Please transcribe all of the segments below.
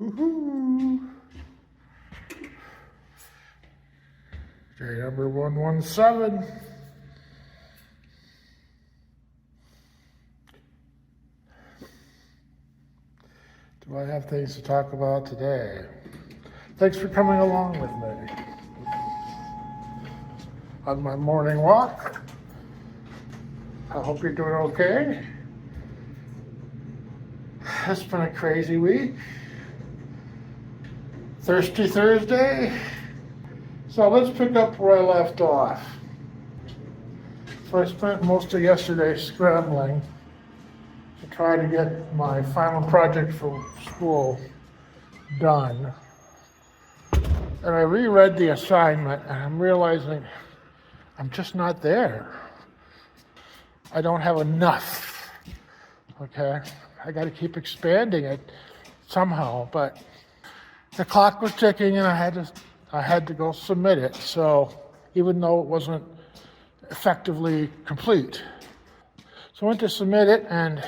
Woohoo! Day number 117. Do I have things to talk about today? Thanks for coming along with me on my morning walk. I hope you're doing okay. It's been a crazy week. Thirsty Thursday. So let's pick up where I left off. So I spent most of yesterday scrambling to try to get my final project for school done. And I reread the assignment and I'm realizing I'm just not there. I don't have enough, okay? I gotta keep expanding it somehow, but the clock was ticking and I had to go submit it. So even though it wasn't effectively complete. So I went to submit it and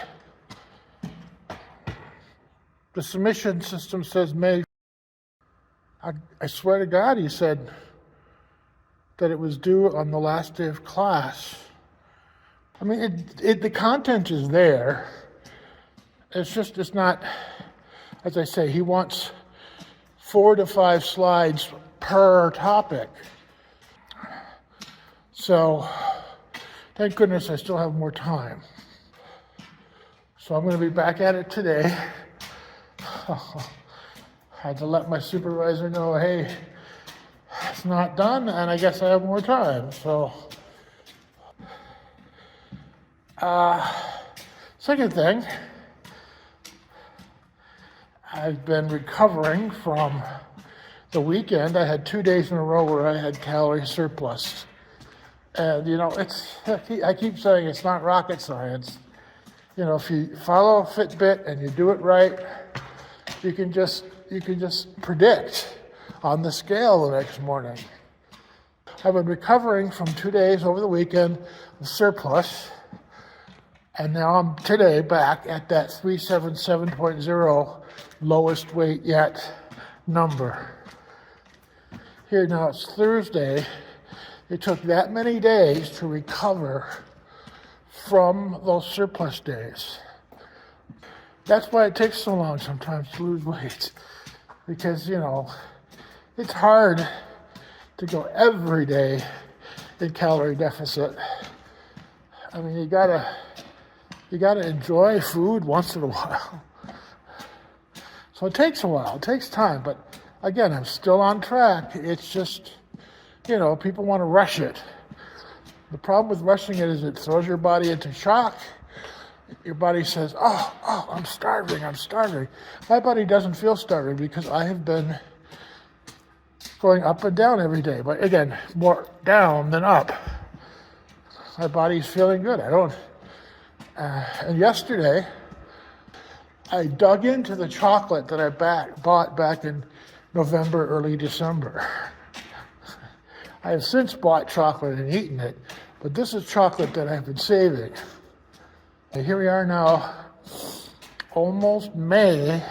the submission system says May. I swear to God, he said that it was due on the last day of class. I mean, the content is there. It's not, as I say, he wants 4 to 5 slides per topic. So, thank goodness I still have more time. So I'm going to be back at it today. Had to let my supervisor know, hey, it's not done, and I guess I have more time. So, second thing, I've been recovering from the weekend. I had 2 days in a row where I had calorie surplus. And, I keep saying it's not rocket science. If you follow Fitbit and you do it right, you can just predict on the scale the next morning. I've been recovering from 2 days over the weekend of surplus, and now I'm today back at that 377.0 lowest weight yet number. Here now it's Thursday. It took that many days to recover from those surplus days. That's why it takes so long sometimes to lose weight. Because, it's hard to go every day in calorie deficit. I mean, you gotta enjoy food once in a while. So it takes a while, it takes time, but again, I'm still on track. It's just, people want to rush it. The problem with rushing it is it throws your body into shock. Your body says, oh, I'm starving. My body doesn't feel starving because I have been going up and down every day. But again, more down than up. My body's feeling good. And yesterday, I dug into the chocolate that I bought back in November, early December. I have since bought chocolate and eaten it, but this is chocolate that I've been saving. And here we are now, almost May,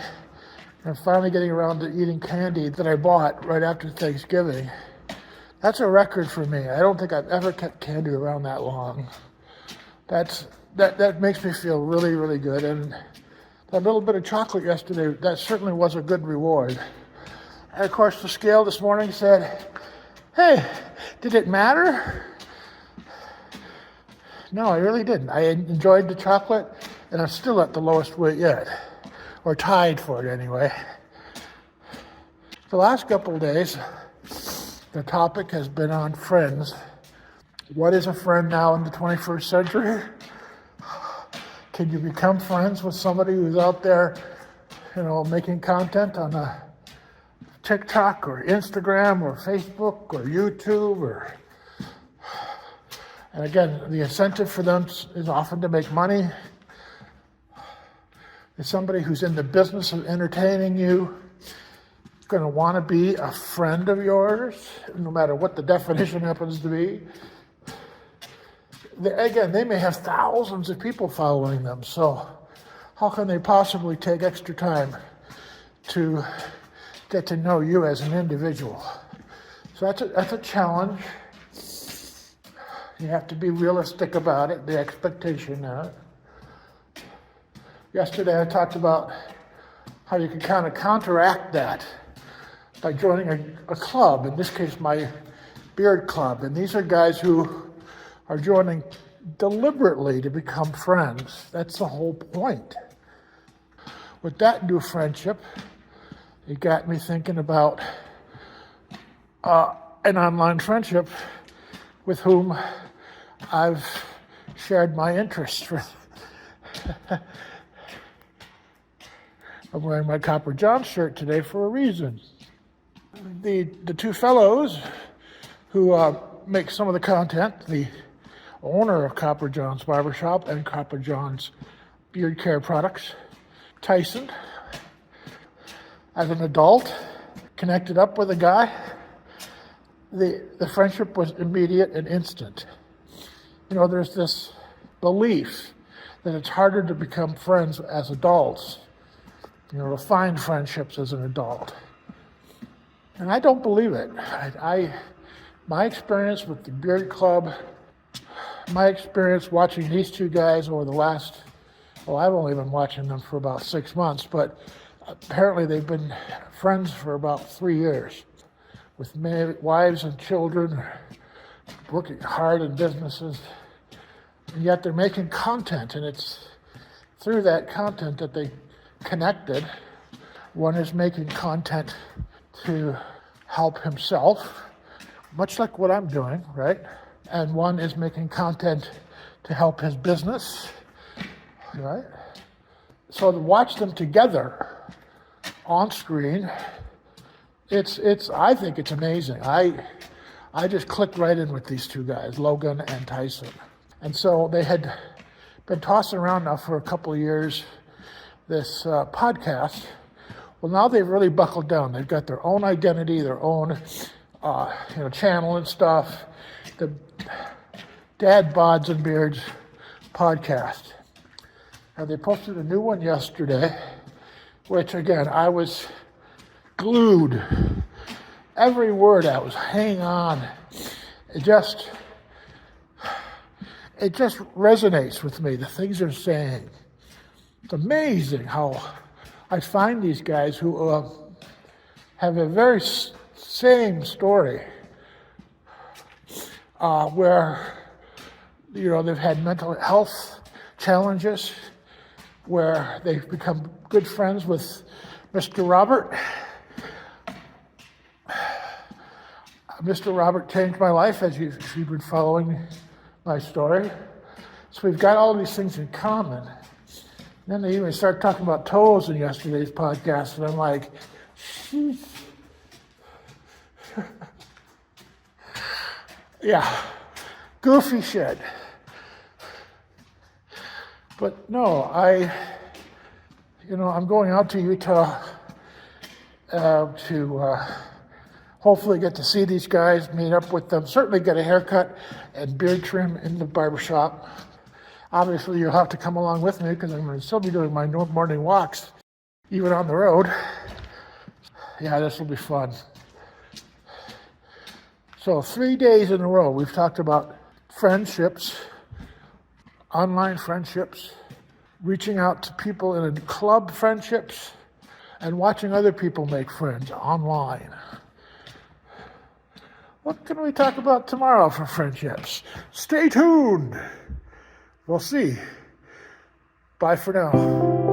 and finally getting around to eating candy that I bought right after Thanksgiving. That's a record for me. I don't think I've ever kept candy around that long. That makes me feel really, really good. And that little bit of chocolate yesterday, that certainly was a good reward. And of course, the scale this morning said, hey, did it matter? No, I really didn't. I enjoyed the chocolate, and I'm still at the lowest weight yet, or tied for it anyway. The last couple of days, the topic has been on friends. What is a friend now in the 21st century? Can you become friends with somebody who's out there, making content on a TikTok or Instagram or Facebook or YouTube and again, the incentive for them is often to make money. Is somebody who's in the business of entertaining you going to want to be a friend of yours, no matter what the definition happens to be? Again, they may have thousands of people following them, so how can they possibly take extra time to get to know you as an individual. So that's a challenge. You have to be realistic about it, the expectation of it. Yesterday I talked about how you can kind of counteract that by joining a club, in this case my beard club. And these are guys who are joining deliberately to become friends. That's the whole point. With that new friendship, it got me thinking about an online friendship with whom I've shared my interests with. I'm wearing my Copper John shirt today for a reason. The two fellows who make some of the content, the owner of Copper John's Barbershop and Copper John's Beard Care Products, Tyson, as an adult, connected up with a guy. The friendship was immediate and instant. You know, there's this belief that it's harder to become friends as adults, you know, to find friendships as an adult. And I don't believe it. My experience with the Beard Club, my experience watching these two guys over the last, I've only been watching them for about 6 months, but apparently they've been friends for about 3 years, with wives and children, working hard in businesses, and yet they're making content, and it's through that content that they connected. One is making content to help himself, much like what I'm doing, right? And one is making content to help his business, right? So to watch them together on screen, I think it's amazing. I just clicked right in with these two guys, Logan and Tyson. And so they had been tossing around now for a couple of years, this podcast. Well, now they've really buckled down. They've got their own identity, their own channel and stuff. The Dad Bods and Beards podcast. And they posted a new one yesterday, which again, I was glued. Every word I was hanging on. It just resonates with me, the things they're saying. It's amazing how I find these guys who have a very same story, where they've had mental health challenges, where they've become good friends with Mr. Robert. Mr. Robert changed my life, as you've been following my story. So we've got all these things in common. And then they even start talking about toes in yesterday's podcast, and I'm like, sheesh. Yeah, goofy shit. But no, I'm going out to Utah to hopefully get to see these guys, meet up with them, certainly get a haircut and beard trim in the barbershop. Obviously, you'll have to come along with me because I'm going to still be doing my morning walks, even on the road. Yeah, this will be fun. So 3 days in a row, we've talked about friendships, online friendships, reaching out to people in a club friendships, and watching other people make friends online. What can we talk about tomorrow for friendships? Stay tuned. We'll see. Bye for now.